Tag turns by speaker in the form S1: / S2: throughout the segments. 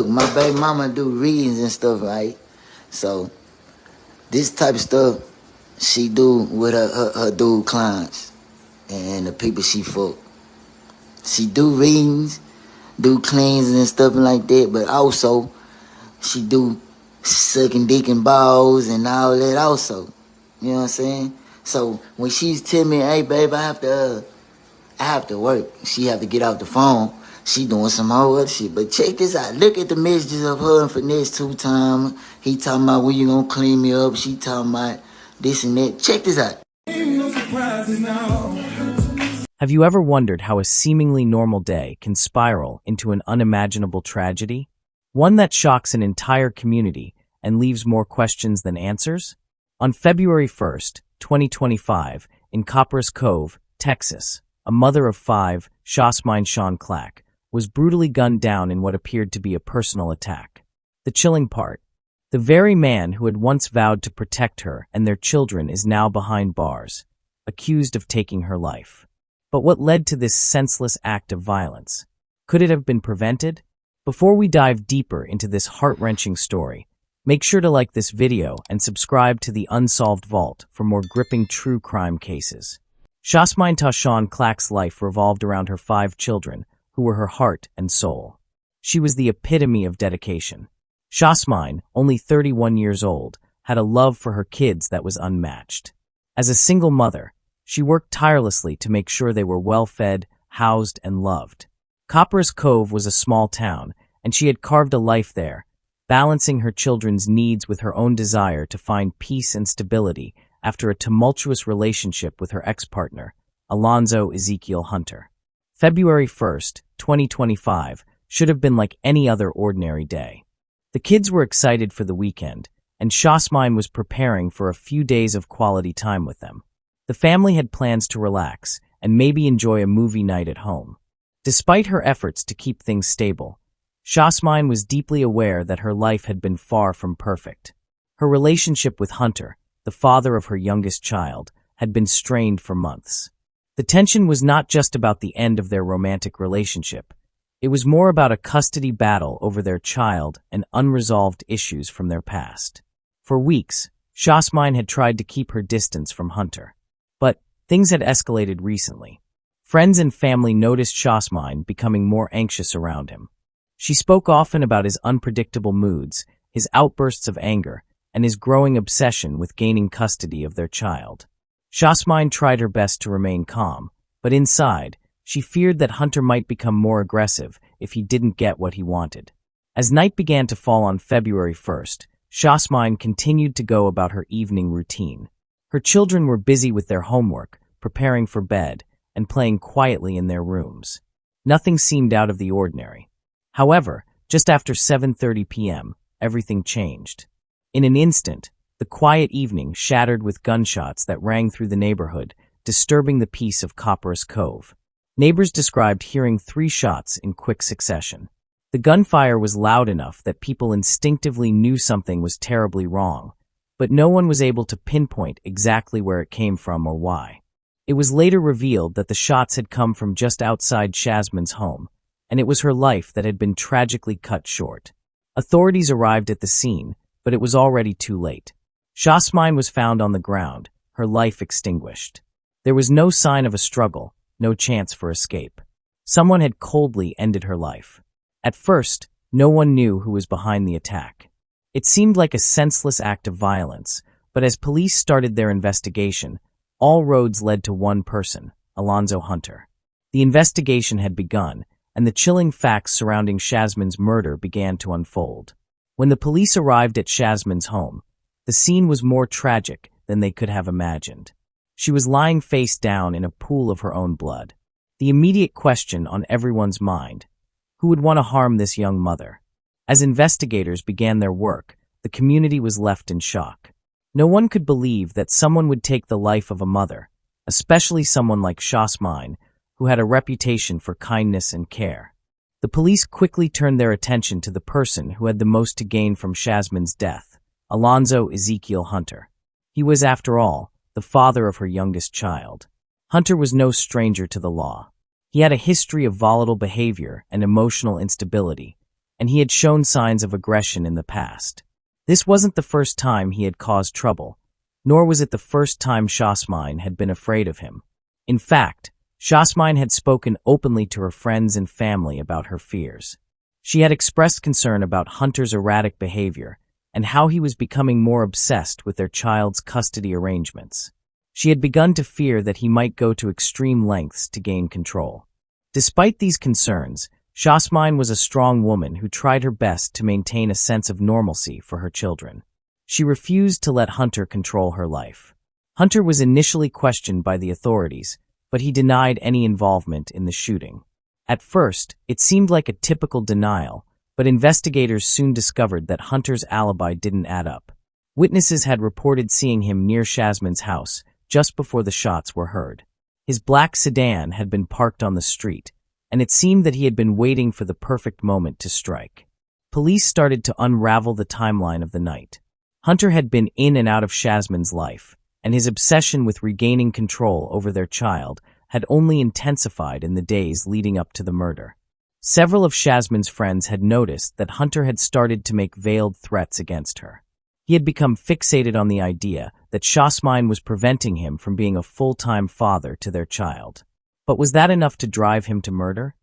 S1: my baby mama do readings and stuff, right? So this type of stuff she do with her dude clients and the people she fuck. She do readings, do cleans and stuff like that, but also she do sucking dick and balls and all that also. You know what I'm saying? So when she's telling me, hey babe, I have to work, she have to get off the phone, she doing some whole other shit. But check this out. Look at the messages of her and Finesse2Tymes. He talking about when you gonna clean me up. She talking about this and that. Check this out.
S2: Have you ever wondered how a seemingly normal day can spiral into an unimaginable tragedy? One that shocks an entire community and leaves more questions than answers? On February 1st, 2025, in Copperas Cove, Texas, a mother of 5, Shasmine Clack, was brutally gunned down in what appeared to be a personal attack. The chilling part: the very man who had once vowed to protect her and their children is now behind bars, accused of taking her life. But what led to this senseless act of violence? Could it have been prevented? Before we dive deeper into this heart-wrenching story, make sure to like this video and subscribe to the Unsolved Vault for more gripping true crime cases. Shasmine Clack's life revolved around her 5 children, who were her heart and soul. She was the epitome of dedication. Shasmine, only 31 years old, had a love for her kids that was unmatched. As a single mother, she worked tirelessly to make sure they were well-fed, housed, and loved. Copperas Cove was a small town, and she had carved a life there, balancing her children's needs with her own desire to find peace and stability after a tumultuous relationship with her ex-partner, Alonzo Ezekiel Hunter. February 1st, 2025, should have been like any other ordinary day. The kids were excited for the weekend, and Shasmine was preparing for a few days of quality time with them. The family had plans to relax and maybe enjoy a movie night at home. Despite her efforts to keep things stable, Shasmine was deeply aware that her life had been far from perfect. Her relationship with Hunter, the father of her youngest child, had been strained for months. The tension was not just about the end of their romantic relationship. It was more about a custody battle over their child and unresolved issues from their past. For weeks, Shasmine had tried to keep her distance from Hunter. But things had escalated recently. Friends and family noticed Shasmine becoming more anxious around him. She spoke often about his unpredictable moods, his outbursts of anger, and his growing obsession with gaining custody of their child. Shasmine tried her best to remain calm, but inside, she feared that Hunter might become more aggressive if he didn't get what he wanted. As night began to fall on February 1st, Shasmine continued to go about her evening routine. Her children were busy with their homework, preparing for bed, and playing quietly in their rooms. Nothing seemed out of the ordinary. However, just after 7:30 p.m., everything changed. In an instant, the quiet evening shattered with gunshots that rang through the neighborhood, disturbing the peace of Copperas Cove. Neighbors described hearing 3 shots in quick succession. The gunfire was loud enough that people instinctively knew something was terribly wrong, but no one was able to pinpoint exactly where it came from or why. It was later revealed that the shots had come from just outside Shasmine's home, and it was her life that had been tragically cut short. Authorities arrived at the scene, but it was already too late. Shasmine was found on the ground, her life extinguished. There was no sign of a struggle, no chance for escape. Someone had coldly ended her life. At first, no one knew who was behind the attack. It seemed like a senseless act of violence, but as police started their investigation, all roads led to one person, Alonzo Hunter. The investigation had begun, and the chilling facts surrounding Shasmine's murder began to unfold. When the police arrived at Shasmine's home, the scene was more tragic than they could have imagined. She was lying face down in a pool of her own blood. The immediate question on everyone's mind: who would want to harm this young mother? As investigators began their work, the community was left in shock. No one could believe that someone would take the life of a mother, especially someone like Shasmine, who had a reputation for kindness and care. The police quickly turned their attention to the person who had the most to gain from Shasmine's death, Alonzo Ezekiel Hunter. He was, after all, the father of her youngest child. Hunter was no stranger to the law. He had a history of volatile behavior and emotional instability, and he had shown signs of aggression in the past. This wasn't the first time he had caused trouble, nor was it the first time Shasmine had been afraid of him. In fact, Shasmine had spoken openly to her friends and family about her fears. She had expressed concern about Hunter's erratic behavior and how he was becoming more obsessed with their child's custody arrangements. She had begun to fear that he might go to extreme lengths to gain control. Despite these concerns, Shasmine was a strong woman who tried her best to maintain a sense of normalcy for her children. She refused to let Hunter control her life. Hunter was initially questioned by the authorities, but he denied any involvement in the shooting. At first, it seemed like a typical denial, but investigators soon discovered that Hunter's alibi didn't add up. Witnesses had reported seeing him near Shasmine's house just before the shots were heard. His black sedan had been parked on the street, and it seemed that he had been waiting for the perfect moment to strike. Police started to unravel the timeline of the night. Hunter had been in and out of Shasmine's life, and his obsession with regaining control over their child had only intensified in the days leading up to the murder. Several of Shasmine's friends had noticed that Hunter had started to make veiled threats against her. He had become fixated on the idea that Shasmine was preventing him from being a full-time father to their child. But was that enough to drive him to murder?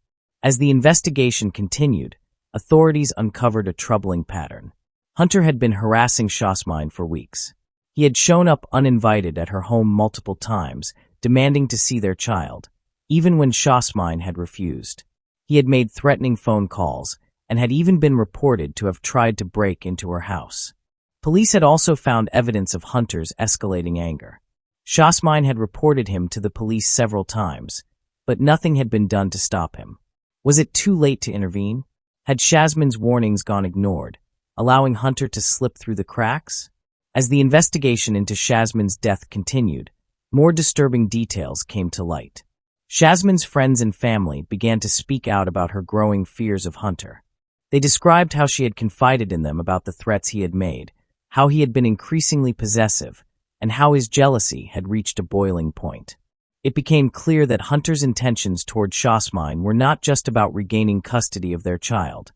S2: As the investigation continued, authorities uncovered a troubling pattern. Hunter had been harassing Shasmine for weeks. He had shown up uninvited at her home multiple times, demanding to see their child, even when Shasmine had refused. He had made threatening phone calls and had even been reported to have tried to break into her house. Police had also found evidence of Hunter's escalating anger. Shasmine had reported him to the police several times, but nothing had been done to stop him. Was it too late to intervene? Had Shasmine's warnings gone ignored, allowing Hunter to slip through the cracks? As the investigation into Shasmine's death continued, more disturbing details came to light. Shasmine's friends and family began to speak out about her growing fears of Hunter. They described how she had confided in them about the threats he had made, how he had been increasingly possessive, and how his jealousy had reached a boiling point. It became clear that Hunter's intentions toward Shasmine were not just about regaining custody of their child.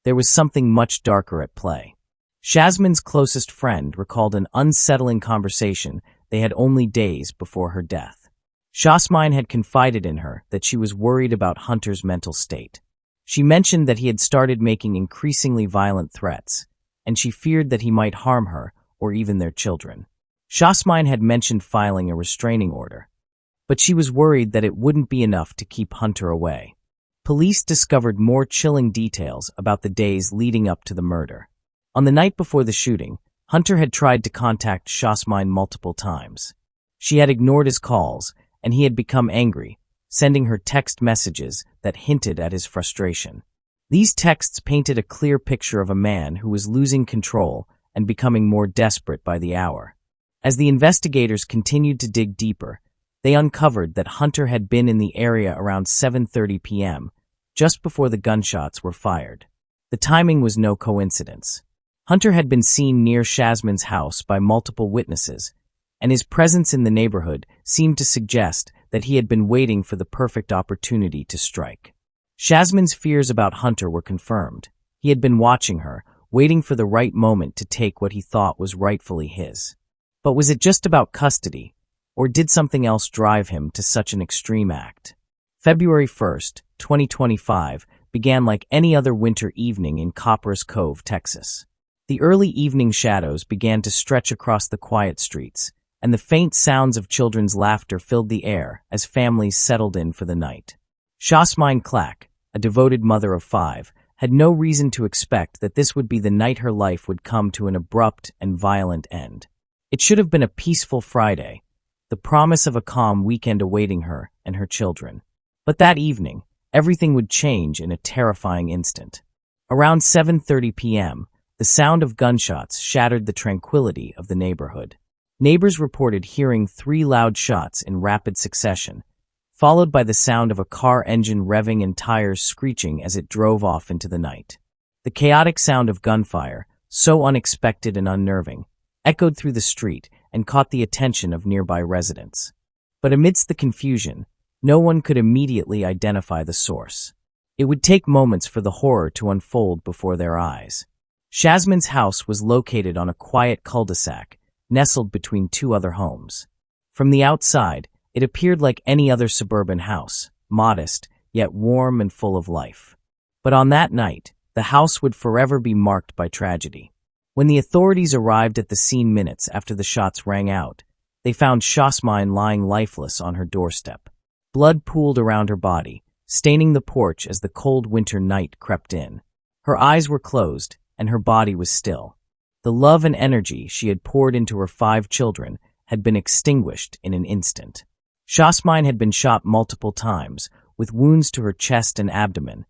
S2: There was something much darker at play. Shasmine's closest friend recalled an unsettling conversation they had only days before her death. Shasmine had confided in her that she was worried about Hunter's mental state. She mentioned that he had started making increasingly violent threats, and she feared that he might harm her or even their children. Shasmine had mentioned filing a restraining order, but she was worried that it wouldn't be enough to keep Hunter away. Police discovered more chilling details about the days leading up to the murder. On the night before the shooting, Hunter had tried to contact Shasmine multiple times. She had ignored his calls, and he had become angry, sending her text messages that hinted at his frustration. These texts painted a clear picture of a man who was losing control and becoming more desperate by the hour. As the investigators continued to dig deeper, they uncovered that Hunter had been in the area around 7:30 p.m., just before the gunshots were fired. The timing was no coincidence. Hunter had been seen near Shasmine's house by multiple witnesses, and his presence in the neighborhood seemed to suggest that he had been waiting for the perfect opportunity to strike. Shasmine's fears about Hunter were confirmed. He had been watching her, waiting for the right moment to take what he thought was rightfully his. But was it just about custody, or did something else drive him to such an extreme act? February 1st, 2025, began like any other winter evening in Copperas Cove, Texas. The early evening shadows began to stretch across the quiet streets, and the faint sounds of children's laughter filled the air as families settled in for the night. Shasmine Clack, a devoted mother of 5, had no reason to expect that this would be the night her life would come to an abrupt and violent end. It should have been a peaceful Friday, the promise of a calm weekend awaiting her and her children. But that evening, everything would change in a terrifying instant. Around 7:30 p.m., the sound of gunshots shattered the tranquility of the neighborhood. Neighbors reported hearing 3 loud shots in rapid succession, followed by the sound of a car engine revving and tires screeching as it drove off into the night. The chaotic sound of gunfire, so unexpected and unnerving, echoed through the street and caught the attention of nearby residents. But amidst the confusion, no one could immediately identify the source. It would take moments for the horror to unfold before their eyes. Shasmine's house was located on a quiet cul-de-sac, nestled between two other homes. From the outside, it appeared like any other suburban house, modest, yet warm and full of life. But on that night, the house would forever be marked by tragedy. When the authorities arrived at the scene minutes after the shots rang out, they found Shasmine lying lifeless on her doorstep. Blood pooled around her body, staining the porch as the cold winter night crept in. Her eyes were closed, and her body was still. The love and energy she had poured into her 5 children had been extinguished in an instant. Shasmine had been shot multiple times, with wounds to her chest and abdomen,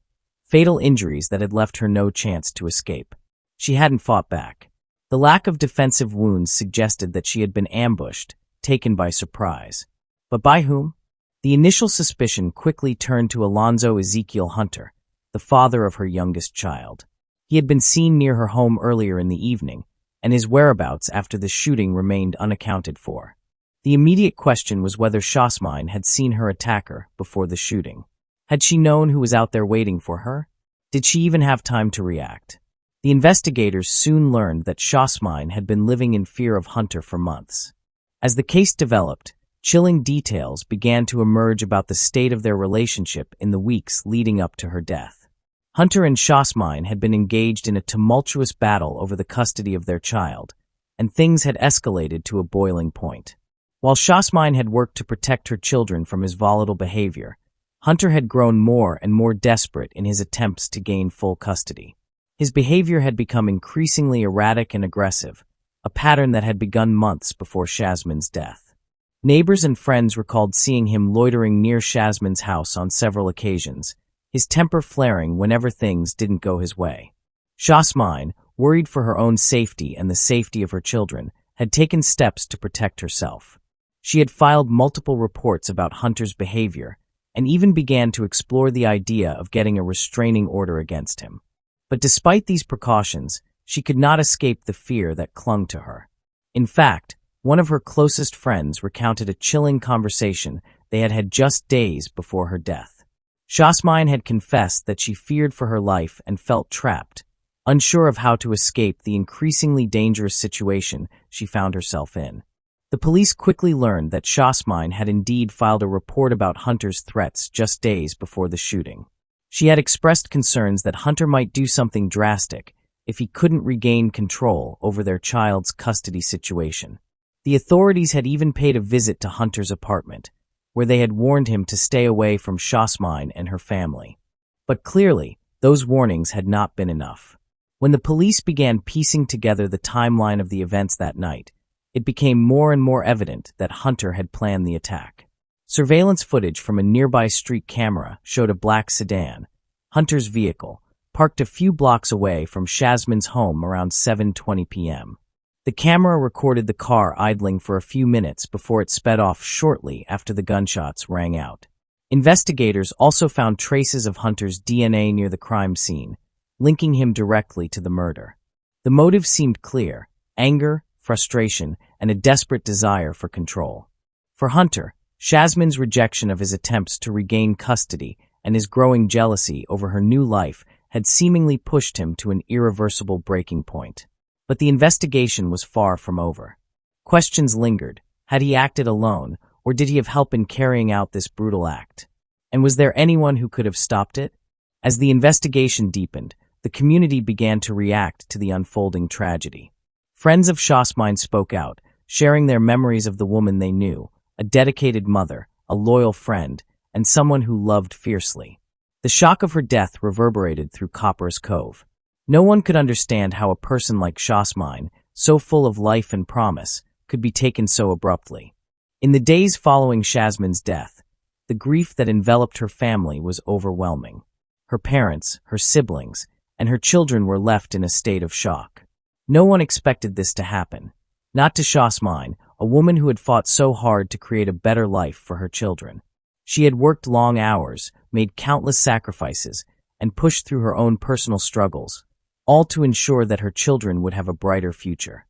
S2: fatal injuries that had left her no chance to escape. She hadn't fought back. The lack of defensive wounds suggested that she had been ambushed, taken by surprise. But by whom? The initial suspicion quickly turned to Alonzo Ezekiel Hunter, the father of her youngest child. He had been seen near her home earlier in the evening, and his whereabouts after the shooting remained unaccounted for. The immediate question was whether Shasmine had seen her attacker before the shooting. Had she known who was out there waiting for her? Did she even have time to react? The investigators soon learned that Shasmine had been living in fear of Hunter for months. As the case developed, chilling details began to emerge about the state of their relationship in the weeks leading up to her death. Hunter and Shasmine had been engaged in a tumultuous battle over the custody of their child, and things had escalated to a boiling point. While Shasmine had worked to protect her children from his volatile behavior, Hunter had grown more and more desperate in his attempts to gain full custody. His behavior had become increasingly erratic and aggressive, a pattern that had begun months before Shasmine's death. Neighbors and friends recalled seeing him loitering near Shasmine's house on several occasions, his temper flaring whenever things didn't go his way. Shasmine, worried for her own safety and the safety of her children, had taken steps to protect herself. She had filed multiple reports about Hunter's behavior and even began to explore the idea of getting a restraining order against him. But despite these precautions, she could not escape the fear that clung to her. In fact, one of her closest friends recounted a chilling conversation they had had just days before her death. Shasmine had confessed that she feared for her life and felt trapped, unsure of how to escape the increasingly dangerous situation she found herself in. The police quickly learned that Shasmine had indeed filed a report about Hunter's threats just days before the shooting. She had expressed concerns that Hunter might do something drastic if he couldn't regain control over their child's custody situation. The authorities had even paid a visit to Hunter's apartment, where they had warned him to stay away from Shasmine and her family. But clearly, those warnings had not been enough. When the police began piecing together the timeline of the events that night, it became more and more evident that Hunter had planned the attack. Surveillance footage from a nearby street camera showed a black sedan, Hunter's vehicle, parked a few blocks away from Shasmine's home around 7:20 p.m. The camera recorded the car idling for a few minutes before it sped off shortly after the gunshots rang out. Investigators also found traces of Hunter's DNA near the crime scene, linking him directly to the murder. The motive seemed clear: anger, frustration, and a desperate desire for control. For Hunter, Shasmine's rejection of his attempts to regain custody and his growing jealousy over her new life had seemingly pushed him to an irreversible breaking point. But the investigation was far from over. Questions lingered. Had he acted alone, or did he have help in carrying out this brutal act? And was there anyone who could have stopped it? As the investigation deepened, the community began to react to the unfolding tragedy. Friends of Shasmine spoke out, sharing their memories of the woman they knew, a dedicated mother, a loyal friend, and someone who loved fiercely. The shock of her death reverberated through Copperas Cove. No one could understand how a person like Shasmine, so full of life and promise, could be taken so abruptly. In the days following Shasmine's death, the grief that enveloped her family was overwhelming. Her parents, her siblings, and her children were left in a state of shock. No one expected this to happen. Not to Shasmine, a woman who had fought so hard to create a better life for her children. She had worked long hours, made countless sacrifices, and pushed through her own personal struggles, all to ensure that her children would have a brighter future.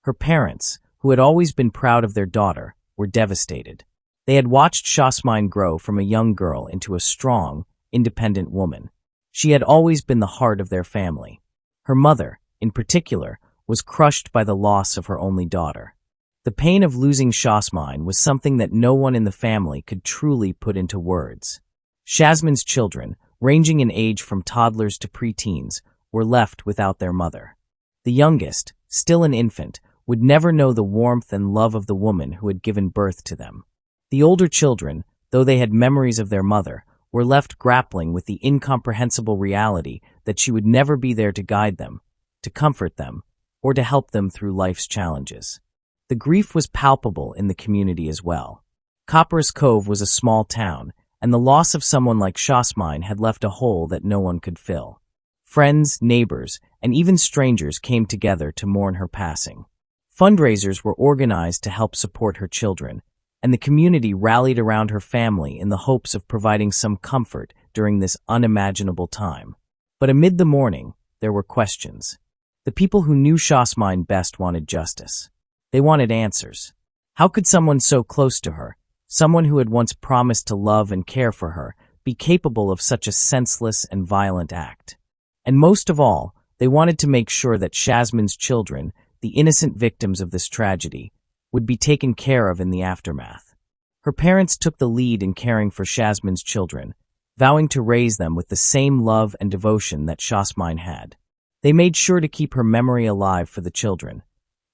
S2: Her parents, who had always been proud of their daughter, were devastated. They had watched Shasmine grow from a young girl into a strong, independent woman, She had always been the heart of their family. Her mother, in particular, was crushed by the loss of her only daughter. The pain of losing Shasmine was something that no one in the family could truly put into words. Shasmine's children, ranging in age from toddlers to preteens, were left without their mother. The youngest, still an infant, would never know the warmth and love of the woman who had given birth to them. The older children, though they had memories of their mother, were left grappling with the incomprehensible reality that she would never be there to guide them, to comfort them, or to help them through life's challenges. The grief was palpable in the community as well. Copperas Cove was a small town, and the loss of someone like Shasmine had left a hole that no one could fill. Friends, neighbors, and even strangers came together to mourn her passing. Fundraisers were organized to help support her children, and the community rallied around her family in the hopes of providing some comfort during this unimaginable time. But amid the mourning, there were questions. The people who knew Shasmine best wanted justice. They wanted answers. How could someone so close to her, someone who had once promised to love and care for her, be capable of such a senseless and violent act? And most of all, they wanted to make sure that Shasmine's children, the innocent victims of this tragedy, would be taken care of in the aftermath. Her parents took the lead in caring for Shasmine's children, vowing to raise them with the same love and devotion that Shasmine had. They made sure to keep her memory alive for the children,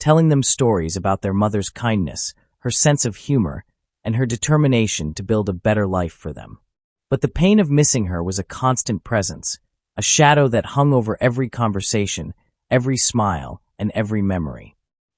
S2: telling them stories about their mother's kindness, her sense of humor, and her determination to build a better life for them. But the pain of missing her was a constant presence, a shadow that hung over every conversation, every smile, and every memory.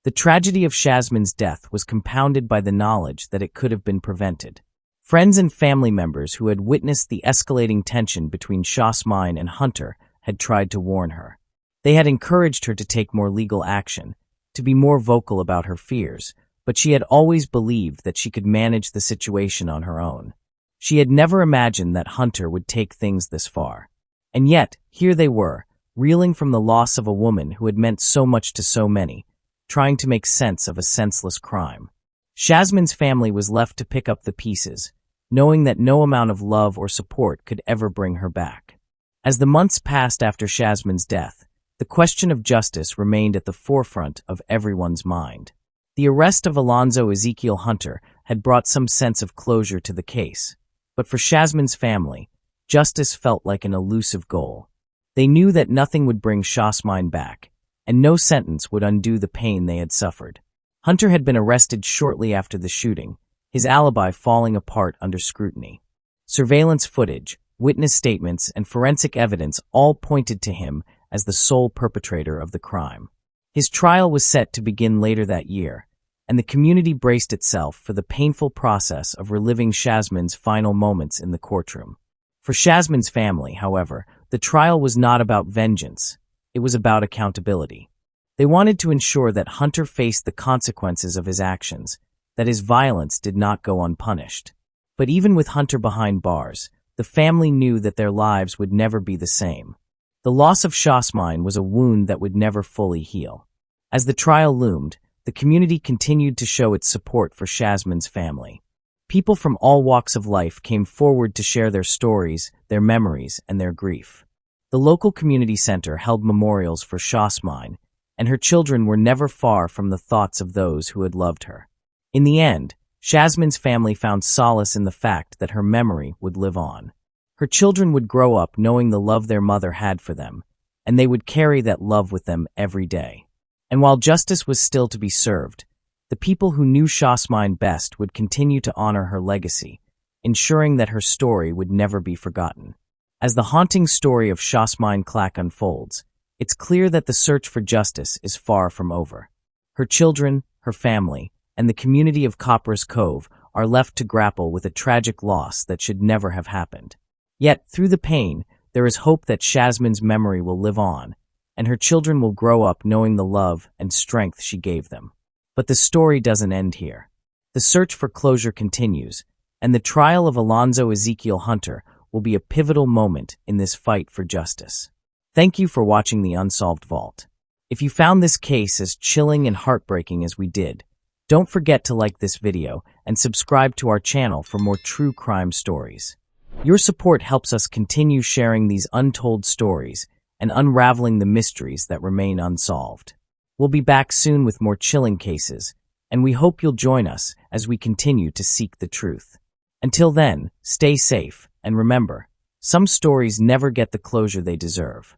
S2: The tragedy of Shasmine's death was compounded by the knowledge that it could have been prevented. Friends and family members who had witnessed the escalating tension between Shasmine and Hunter had tried to warn her. They had encouraged her to take more legal action, to be more vocal about her fears, but she had always believed that she could manage the situation on her own. She had never imagined that Hunter would take things this far. And yet, here they were, reeling from the loss of a woman who had meant so much to so many, trying to make sense of a senseless crime. Shasmine's family was left to pick up the pieces, knowing that no amount of love or support could ever bring her back. As the months passed after Shasmine's death, the question of justice remained at the forefront of everyone's mind. The arrest of Alonzo Ezekiel Hunter had brought some sense of closure to the case, but for Shasmine's family, justice felt like an elusive goal. They knew that nothing would bring Shasmine back, and no sentence would undo the pain they had suffered. Hunter had been arrested shortly after the shooting, his alibi falling apart under scrutiny. Surveillance footage, witness statements, and forensic evidence all pointed to him as the sole perpetrator of the crime. His trial was set to begin later that year, and the community braced itself for the painful process of reliving Shasmine's final moments in the courtroom. For Shasmine's family, however, the trial was not about vengeance. It was about accountability. They wanted to ensure that Hunter faced the consequences of his actions, that his violence did not go unpunished. But even with Hunter behind bars, the family knew that their lives would never be the same. The loss of Shasmine was a wound that would never fully heal. As the trial loomed, the community continued to show its support for Shasmine's family. People from all walks of life came forward to share their stories, their memories, and their grief. The local community center held memorials for Shasmine, and her children were never far from the thoughts of those who had loved her. In the end, Shasmine's family found solace in the fact that her memory would live on. Her children would grow up knowing the love their mother had for them, and they would carry that love with them every day. And while justice was still to be served, the people who knew Shasmine best would continue to honor her legacy, ensuring that her story would never be forgotten. As the haunting story of Shasmine Clack unfolds, it's clear that the search for justice is far from over. Her children, her family, and the community of Copperas Cove are left to grapple with a tragic loss that should never have happened. Yet, through the pain, there is hope that Shasmine's memory will live on, and her children will grow up knowing the love and strength she gave them. But the story doesn't end here. The search for closure continues, and the trial of Alonzo Ezekiel Hunter will be a pivotal moment in this fight for justice. Thank you for watching the Unsolved Vault. If you found this case as chilling and heartbreaking as we did, don't forget to like this video and subscribe to our channel for more true crime stories. Your support helps us continue sharing these untold stories and unraveling the mysteries that remain unsolved. We'll be back soon with more chilling cases, and we hope you'll join us as we continue to seek the truth. Until then, stay safe, and remember, some stories never get the closure they deserve.